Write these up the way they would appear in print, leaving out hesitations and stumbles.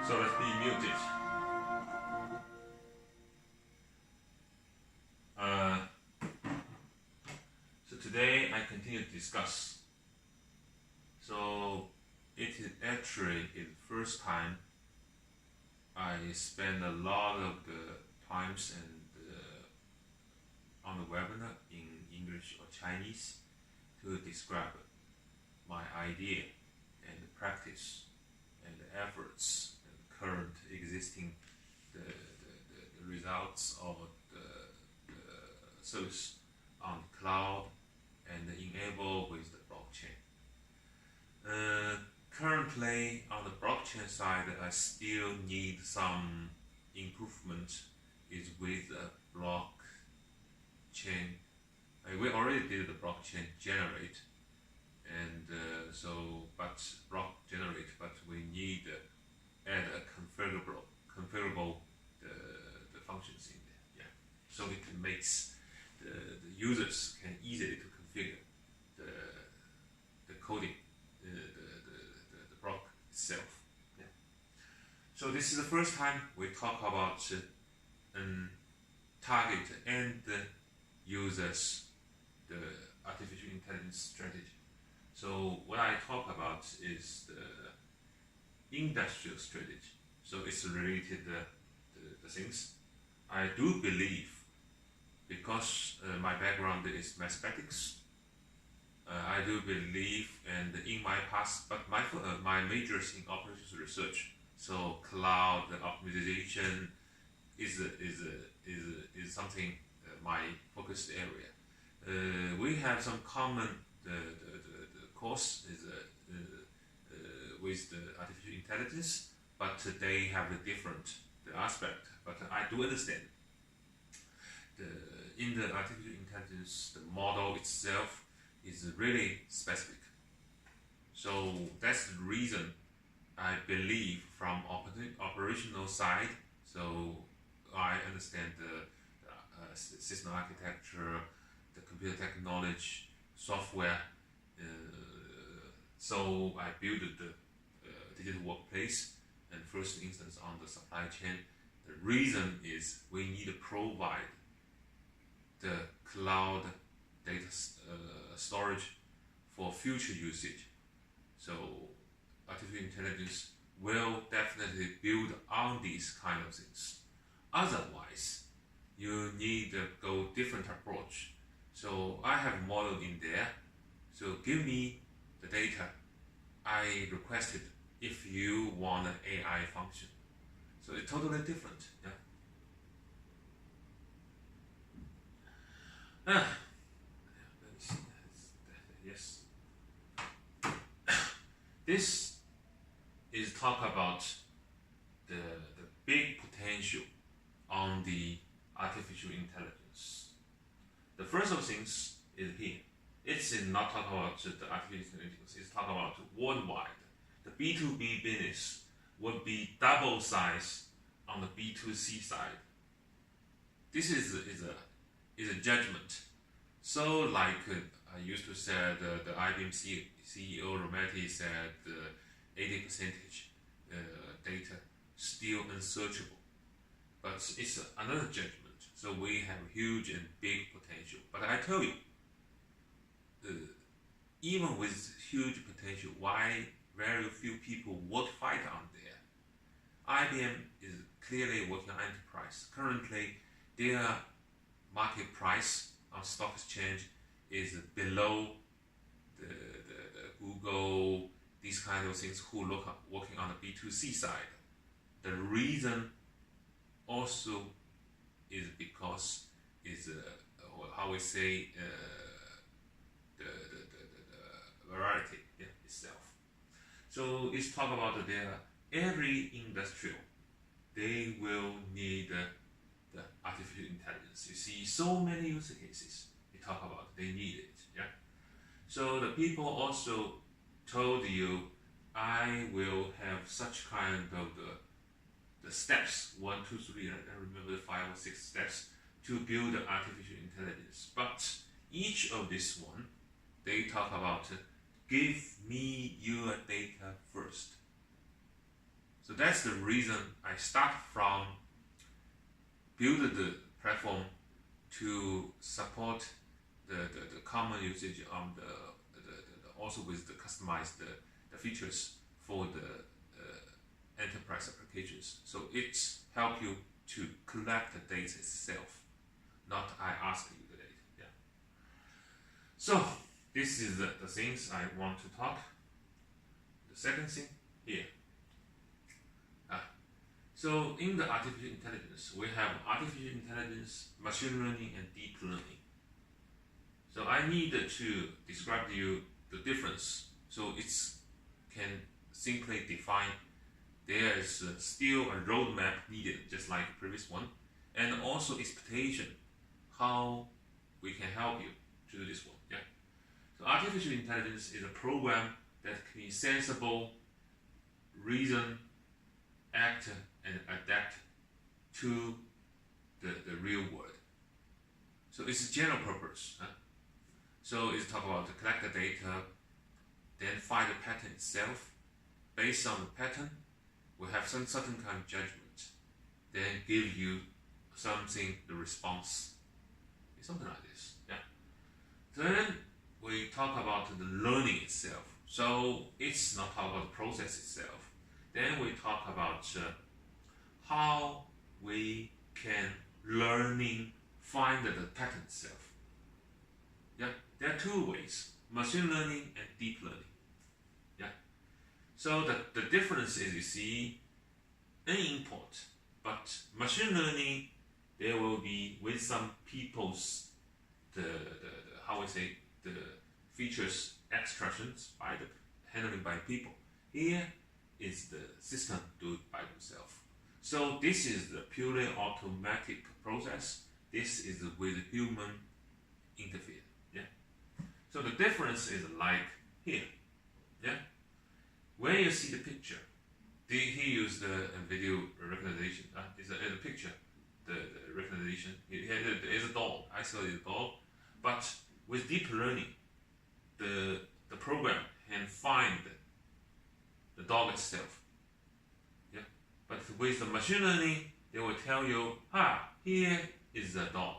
So let's be muted. So today I continue to discuss. So it is actually the first time I spend a lot of the times and on the webinar in English or Chinese to describe my idea and the practice and the efforts and current existing the results of the service on the cloud and enable with the blockchain. Currently on the blockchain side, I still need some improvement is with the blockchain. We already did the blockchain generate and but we need add a configurable the functions in there. Yeah, so it makes the users can easily to configure the coding, the block itself. Yeah. So this is the first time we talk about target and users the artificial intelligence strategy. So what I talk about is the industrial strategy. So it's related the things. I do believe, because my background is mathematics, I do believe, and in my past, but my major is in operations research. So cloud optimization is something my focused area. We have some common the course is with the artificial intelligence, but they have a different aspect. But I do understand in the artificial intelligence, the model itself is really specific. So that's the reason I believe from operational side. So I understand the system architecture, the computer technology, software. So I built the digital workplace and first instance on the supply chain. The reason is we need to provide the cloud data storage for future usage. So artificial intelligence will definitely build on these kind of things. Otherwise, you need to go different approach. So I have model in there. So give me the data I requested if you want an AI function. So it's totally different. Yeah. Yes. This is talk about the big potential on the artificial intelligence. The first of things is here. It's not talk about the artificial intelligence. It's talk about worldwide. The B2B business would be double size on the B2C side. This is a judgment. So like I used to say the IBM CEO Romati said 80% data still unsearchable, but it's another judgment. So we have huge and big potential. But I tell you, even with huge potential, why very few people would fight on there? IBM is clearly working on enterprise. Currently, their market price on stock exchange is below the Google, these kind of things who working on the B2C side. The reason also is because is how we say the variety itself. So it's talk about every industrial, they will need the artificial intelligence. You see so many use cases we talk about, they need it. Yeah. So the people also told you I will have such kind of the steps 1, 2, 3. I remember the 5 or 6 steps to build artificial intelligence. But each of this one, they talk about give me your data first. So So that's the reason I start from build the platform to support the common usage on the also with the customized the features for the enterprise applications. So it's help you to collect the data itself, not I ask you the data. Yeah. So this is the things I want to talk. The second thing here. So in the artificial intelligence, we have artificial intelligence, machine learning, and deep learning. So I need to describe to you the difference. So it can simply define there is still a roadmap needed, just like the previous one, and also expectation, how we can help you to do this one. Yeah. So artificial intelligence is a program that can be sensible, reason, act, and adapt to the real world. So it's a general purpose. So it's talk about to collect the data, then find the pattern itself. Based on the pattern, we have some certain kind of judgment, then give you something, the response. It's something like this. Yeah. Then we talk about the learning itself. So it's not talk about the process itself. Then we talk about how we can find the pattern itself. Yeah, there are two ways: machine learning and deep learning. Yeah. So the difference is, you see, an input, but machine learning there will be with some people's the how we say the features extractions by the handling by people. Here is the system do it by themselves. So this is the purely automatic process. This is with human interfere. Yeah. So the difference is like here. Yeah. When you see the picture, he used the video recognition. It's a picture, the recognition. There is a dog. I saw the dog, but with deep learning, the program can find the dog itself. Yeah. But with the machine learning, they will tell you, here is the dog.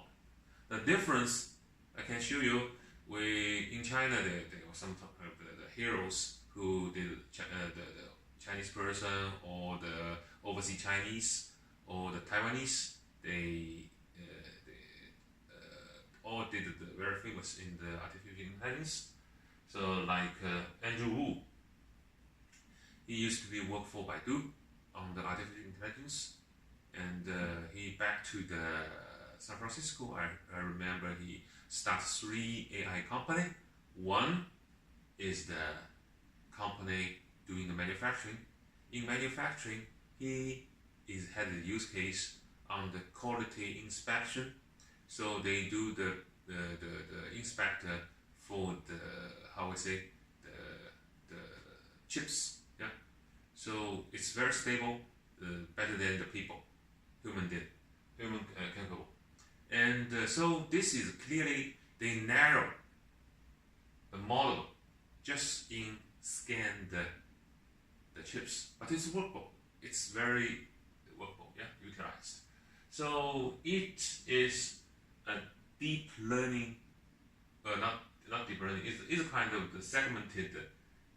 The difference I can show you. In China, there were some the heroes who did the Chinese person or the overseas Chinese or the Taiwanese. They all did the very famous in the artificial intelligence. So like Andrew Wu, he used to be work for Baidu on the artificial intelligence, and he back to the San Francisco. I remember he started 3 AI company. One is the company doing the manufacturing. In manufacturing, he had a use case on the quality inspection. So they do the inspector for the how we say the chips. Yeah. So it's very stable, better than the people, human capable. And so this is clearly they narrow the model just in scan the chips, but it's workable. It's very workable. Yeah, utilized. So it is a deep learning, not deep learning. It's a kind of the segmented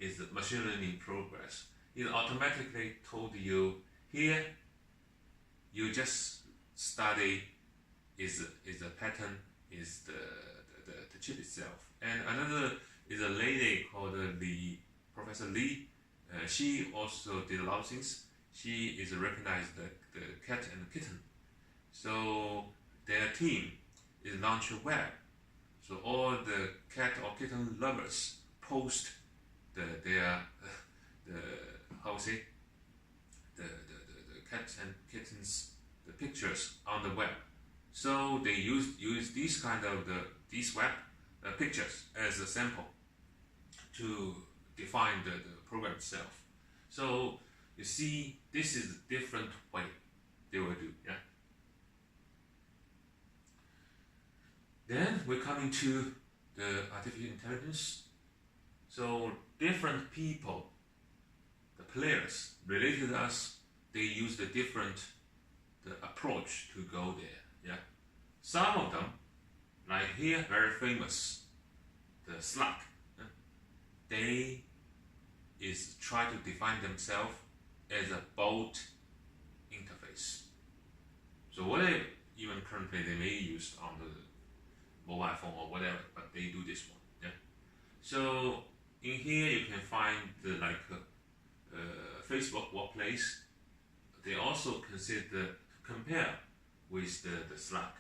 is the machine learning progress. It automatically told you here. You just study is a pattern, is the chip itself. And another is a lady called Professor Lee. She also did a lot of things. She is recognized the cat and kitten. So their team is launch a web. So all the cat or kitten lovers post their how say the cat and kittens the pictures on the web. So they use these kind of these web pictures as a sample to define the program itself. So you see, this is a different way they will do. Yeah. Then we're coming to the artificial intelligence. So different people, the players related to us, they use the different approach to go there. Yeah, some of them, like here, very famous, the Slack. They is try to define themselves as a bot interface. So whatever, even currently they may use on the mobile phone or whatever, but they do this one. Yeah. So in here you can find the Facebook Workplace. They also consider compare with the Slack,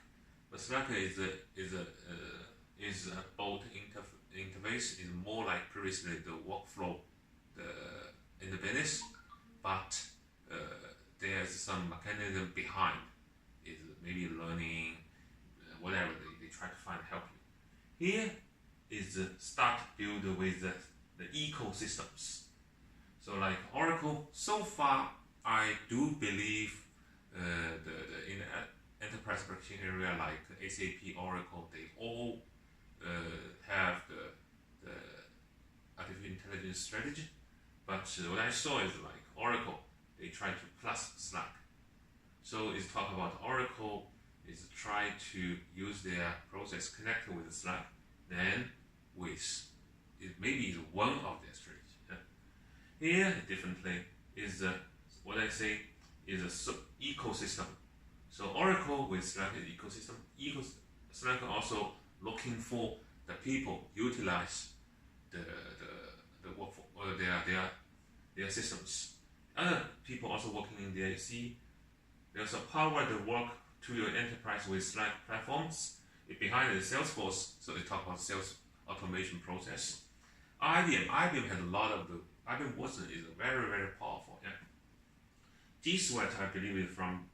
but Slack is a both interface. Is more like previously the workflow in the business, but there's some mechanism behind. Is maybe learning, whatever they try to find help you. Here is start build with the ecosystems. So like Oracle, so far I do believe in the enterprise application area like SAP, Oracle, they all have the artificial intelligence strategy. But what I saw is like Oracle, they try to plus Slack. So it's talk about Oracle is try to use their process connected with Slack, then with it maybe is one of their strategy. Here differently is what I say is a ecosystem. So Oracle with Slack is ecosystem. Slack also looking for the people utilize the workforce or their systems. Other people also working in there. You see, there's a power the work to your enterprise with Slack platforms. Behind the Salesforce, so they talk about sales automation process. IBM has a lot of the IBM Watson is very very powerful. Yeah. G Suite I believe is from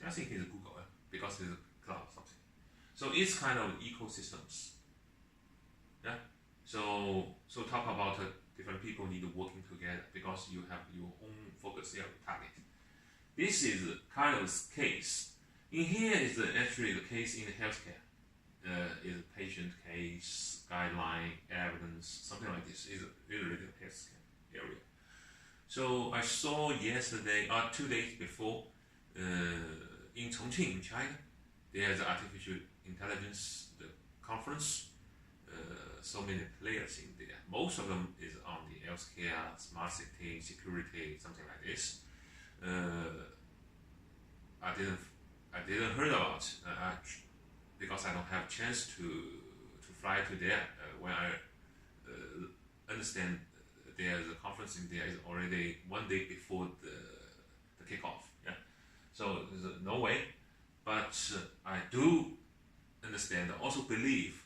I think it's Google because it's a cloud something. So it's kind of ecosystems. Yeah. So talk about different people need working together because you have your own focus area target. This is kind of case. In here is actually the case in the healthcare. Is a patient case, guideline, evidence, something like this. Is related to healthcare area. So I saw yesterday, 2 days before, in Chongqing, in China, there's artificial intelligence conference. So many players in there. Most of them is on the healthcare, smart city, security, something like this. I didn't heard about because I don't have chance to fly to there. When I understand there's a conference in there is already 1 day before the kickoff. Yeah, so there's no way. But I do understand. Also believe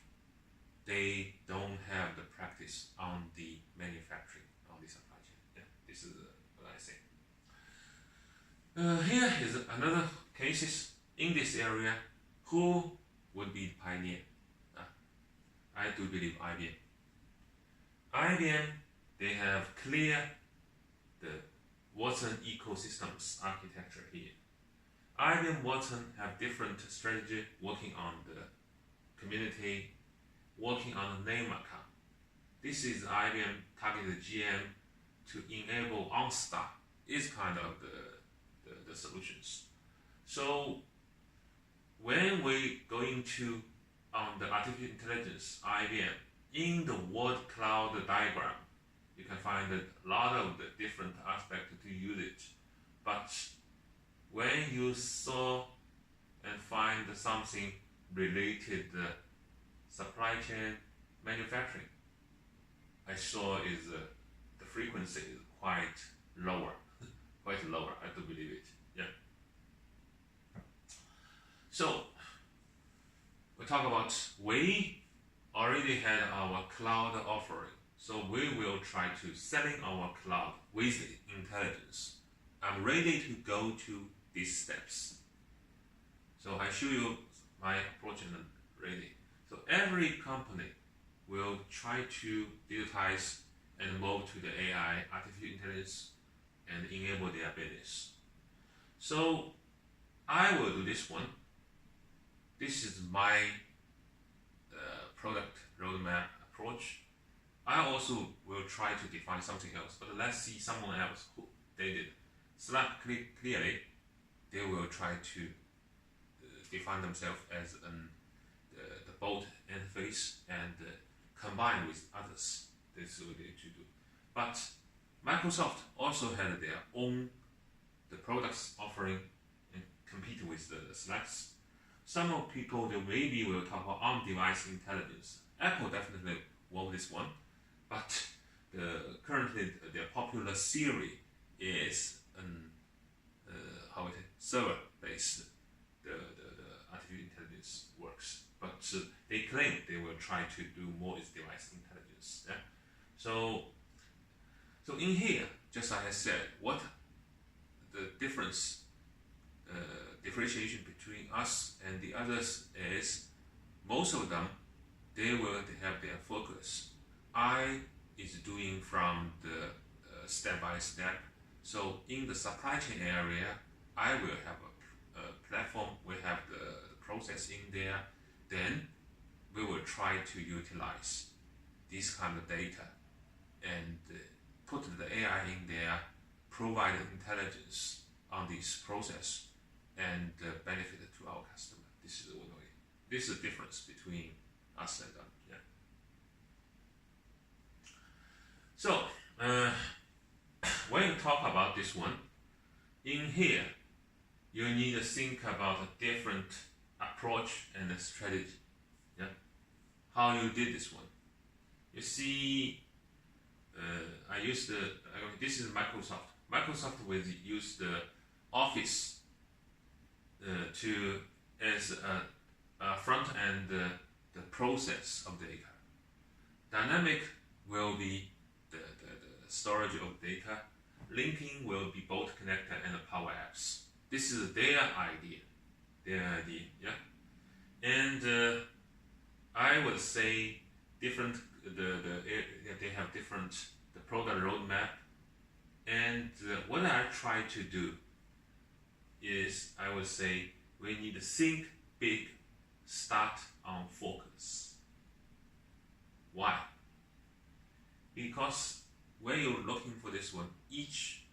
they don't have the practice on the manufacturing on the supply chain. Yeah, this is what I say. Here is another cases in this area. Who would be pioneer? I do believe IBM. IBM, they have clear the Watson ecosystems architecture here. IBM Watson have different strategy working on the community, working on the name account. This is IBM targeted GM to enable OnStar is kind of the solutions. So when we go into on the artificial intelligence IBM in the word cloud diagram, you can find a lot of the different aspects to use it. But when you saw and find something related supply chain manufacturing, I saw is the frequency is quite lower, quite lower. I do believe it. Yeah. So we talk about we already had our cloud offering, so we will try to selling our cloud with intelligence. I'm ready to go to these steps. So I show you my approach and ready. So every company will try to digitize and move to the AI, artificial intelligence, and enable their business. So I will do this one. This is my product roadmap approach. I also will try to define something else, but let's see someone else who they did Slack clearly, they will try to define themselves as the bold interface and combine with others. This is what they should do. But Microsoft also had their own the products offering and compete with the Slacks. Some of people they maybe will talk about on-device intelligence. Apple definitely won this one, but currently their popular Siri is an server-based the artificial intelligence works. But they claim they will try to do more with device intelligence. Yeah? So in here, just like I said, what the differentiation between us and the others is most of them they have their focus. I is doing from the step by step. So in the supply chain area, I will have a platform. We have the process in there. Then we will try to utilize this kind of data and put the AI in there, provide intelligence on this process, and benefit to our customer. This is one way. This is the difference between us and them. Yeah. So when you talk about this one, in here, you need to think about a different approach and a strategy. Yeah, how you did this one. You see, I use this is Microsoft. Microsoft will use the Office as a front end the process of data. Dynamic will be the storage of data. Linking will be both connector and the Power Apps. This is their idea. Yeah. And I would say different. They have different the product roadmap. And what I try to do is I would say we need to think big, start on focus. Why? Because when you're looking for this one, each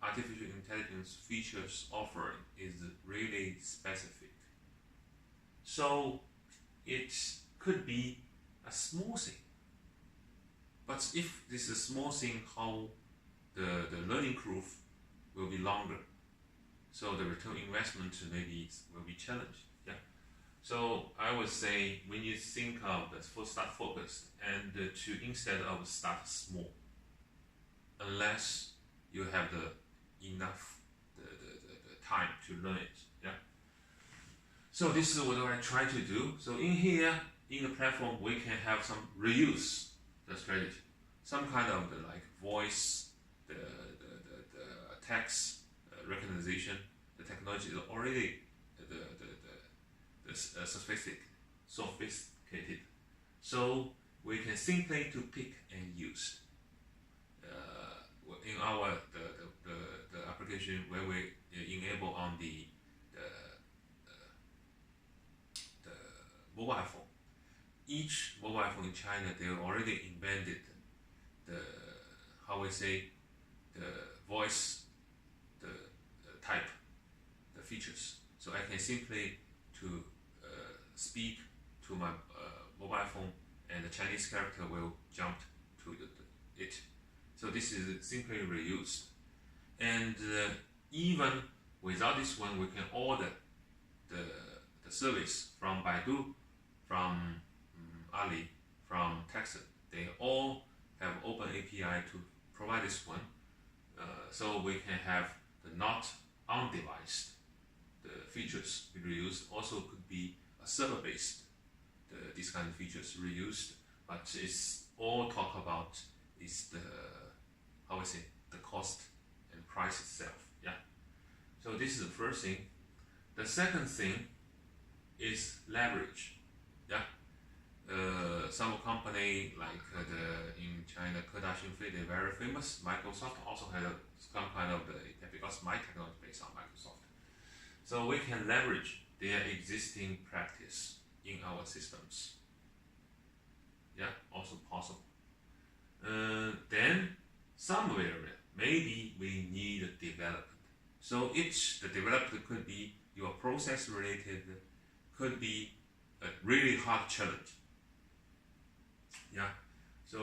artificial intelligence features offering is really specific. So it could be a small thing. But if this is a small thing, how the learning curve will be longer. So the return investment maybe will be challenged. Yeah. So I would say when you think of the full start focus and to instead of start small, unless you have the enough the time to learn it. Yeah. So this is what I try to do. So in here, in the platform, we can have some reuse the strategy, some kind of the like voice, the text recognition. The technology is already sophisticated, so we can simply to pick and use. In our the application where we enable on the mobile phone. Each mobile phone in China, they already invented the how we say the voice the type the features. So I can simply to speak to my mobile phone, and the Chinese character will jump to it. So this is simply reused. And even without this one, we can order the service from Baidu, from Ali, from Tencent. They all have open API to provide this one. So we can have the not on device the features we reused. Also could be a server based these kind of features reused, but it's all talk about is the how I say the cost and price itself. Yeah. So this is the first thing. The second thing is leverage. Yeah. Some company like in China, they're very famous. Microsoft also had some kind of because my technology is based on Microsoft. So we can leverage their existing practice in our systems. Yeah, also possible. Then somewhere maybe we need development. So the developer could be your process related, could be a really hard challenge. Yeah. So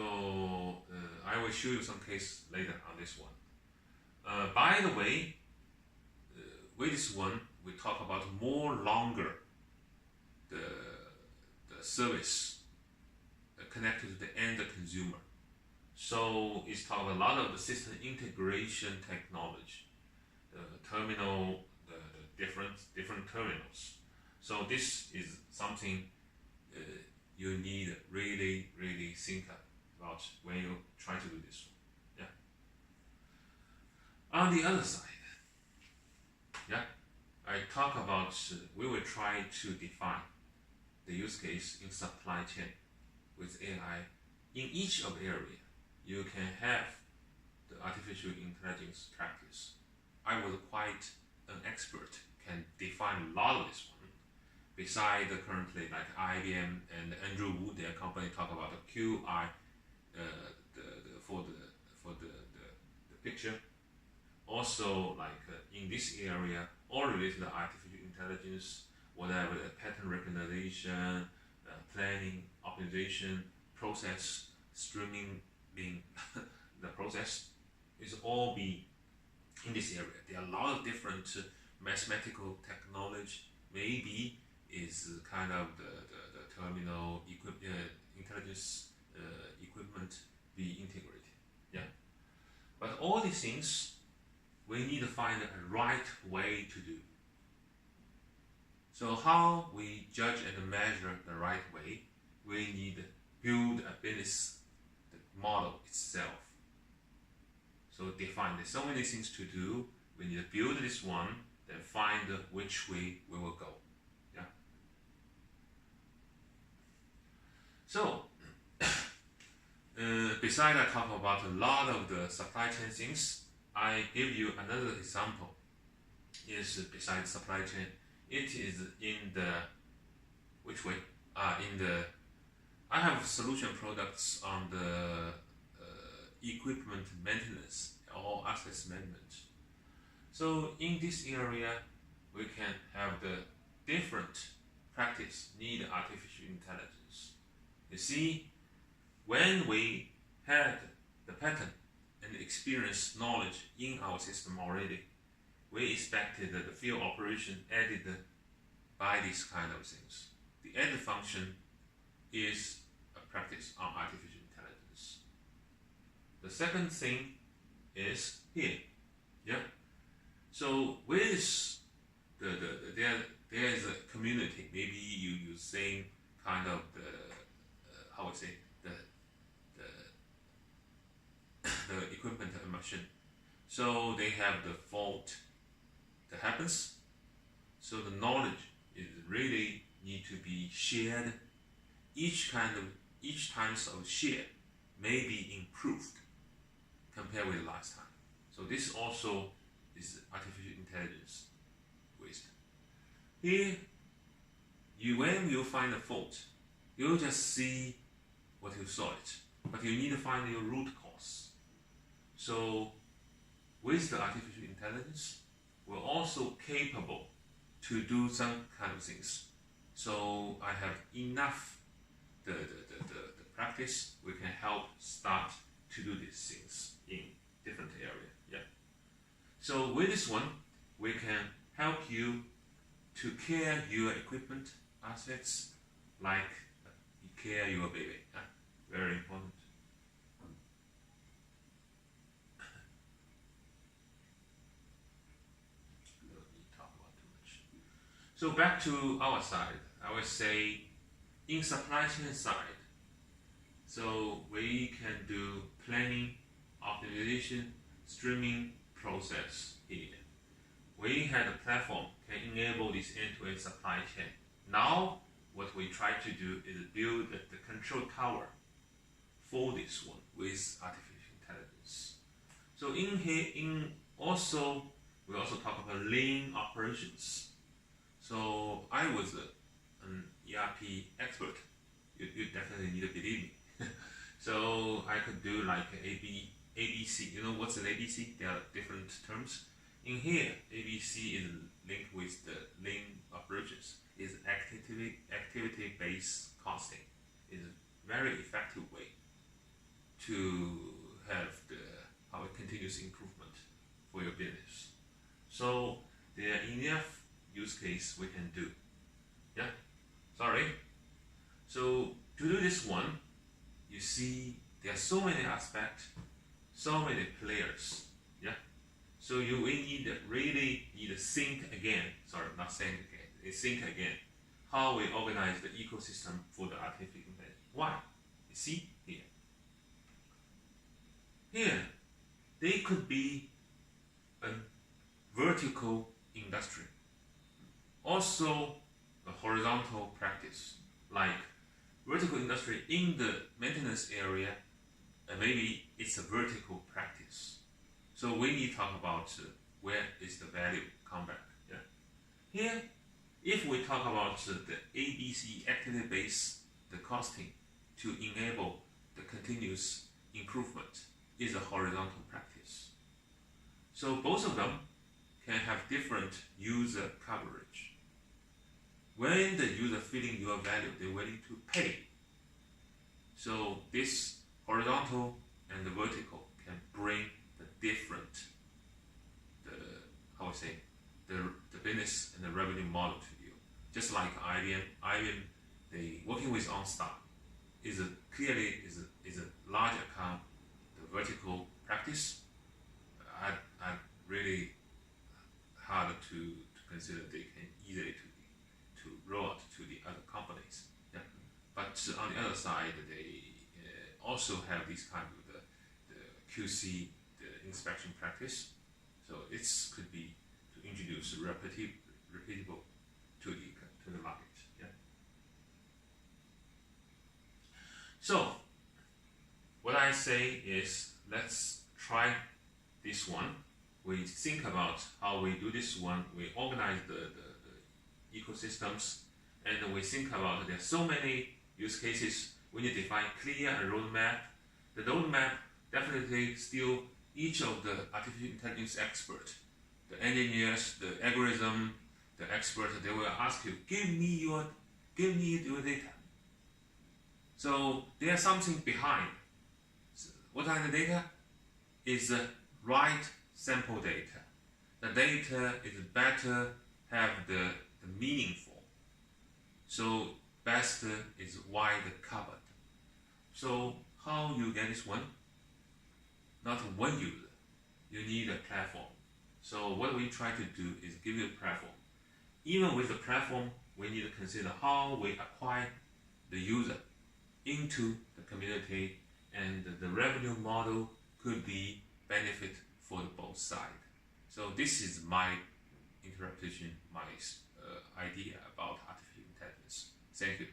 I will show you some case later on this one. By the way, with this one, we talk about more longer the service connected to the end consumer. So it's talk a lot of the system integration technology, the terminal, the different terminals. So this is something you need really think about when you try to do this one. Yeah. On the other side, yeah, I talk about we will try to define the use case in supply chain with AI. In each of the area, you can have the artificial intelligence practice. I was quite an expert, can define a lot of this one. Besides currently like IBM and Andrew Wu, their company talk about the QI for the picture. Also like in this area, all related to artificial intelligence, whatever the pattern recognition, planning, optimization, process, streaming being the process is all be in this area. There are a lot of different mathematical technology. Maybe is kind of the terminal intelligence equipment be integrated. Yeah. But all these things we need to find a right way to do. So how we judge and measure the right way, we need to build a business model itself. So define there's so many things to do. We need to build this one, then find which way we will go. Yeah. So besides I talk about a lot of the supply chain things, I give you another example. Is besides supply chain, it is in the which way? I have solution products on the equipment maintenance or access management. So in this area, we can have the different practice need artificial intelligence. You see, when we had the pattern and experience knowledge in our system already, we expected that the field operation added by these kind of things. The added function is a practice on artificial intelligence. The second thing is here. Yeah. So with there is a community. Maybe you use same kind of the how would say the equipment and machine. So they have the fault that happens. So the knowledge is really need to be shared. Each times of share may be improved compared with last time. So this also is artificial intelligence waste. Here, when you find a fault, you just see what you saw it, but you need to find your root cause. So with the artificial intelligence, we're also capable to do some kind of things. So I have enough the practice, we can help start to do these things in different area. Yeah. So with this one, we can help you to care your equipment assets like you care your baby. Yeah. Very important. Don't need to talk about too much. So back to our side, I would say in supply chain side, so we can do planning, optimization, streaming process here. We had a platform can enable this end-to-end supply chain. Now, what we try to do is build the control tower for this one with artificial intelligence. So in here, we also talk about lean operations. So I was an ERP expert. You definitely need to believe me. So I could do like ABC. You know what's an ABC? There are different terms. In here, ABC is linked with the lean approaches, is activity-based costing. Is a very effective way to have our continuous improvement for your business. So there are enough use case we can do. Yeah, sorry. So to do this one, you see there are so many aspects, so many players. Yeah. So you really need to think again. Sorry, not think again. Think again. How we organize the ecosystem for the artificial intelligence. Why? You see here. Here, they could be a vertical industry, also a horizontal practice, like vertical industry in the maintenance area, and maybe it's a vertical practice. So we need to talk about where is the value come back. Yeah. Here, if we talk about the ABC activity-based, the costing to enable the continuous improvement is a horizontal practice. So both of them can have different user coverage. When the user feeling your value, they're willing to pay. So this horizontal and the vertical can bring the different, the business and the revenue model to you. Just like IBM, they working with OnStar is a large account, the vertical practice. I really hard to consider they can easily to roll out to the other companies. Yeah. But on the other side, they also have this kind of the QC, the inspection practice. So it could be to introduce repeatable to the market. Yeah. So what I say is, let's try this one. We think about how we do this one. We organize the ecosystems, and we think about there are so many use cases. We need to define clear a roadmap. The roadmap definitely still each of the artificial intelligence experts, the engineers, the algorithm, the experts, they will ask you, give me your data. So there's something behind. So what are the data? Is the right sample data. The data is better have the meaningful. So best is wide covered. So how you get this one? Not one user. You need a platform. So what we try to do is give you a platform. Even with the platform, we need to consider how we acquire the user into the community, and the revenue model could be benefit for both sides. So this is my interpretation, my idea about artificial intelligence. Thank you.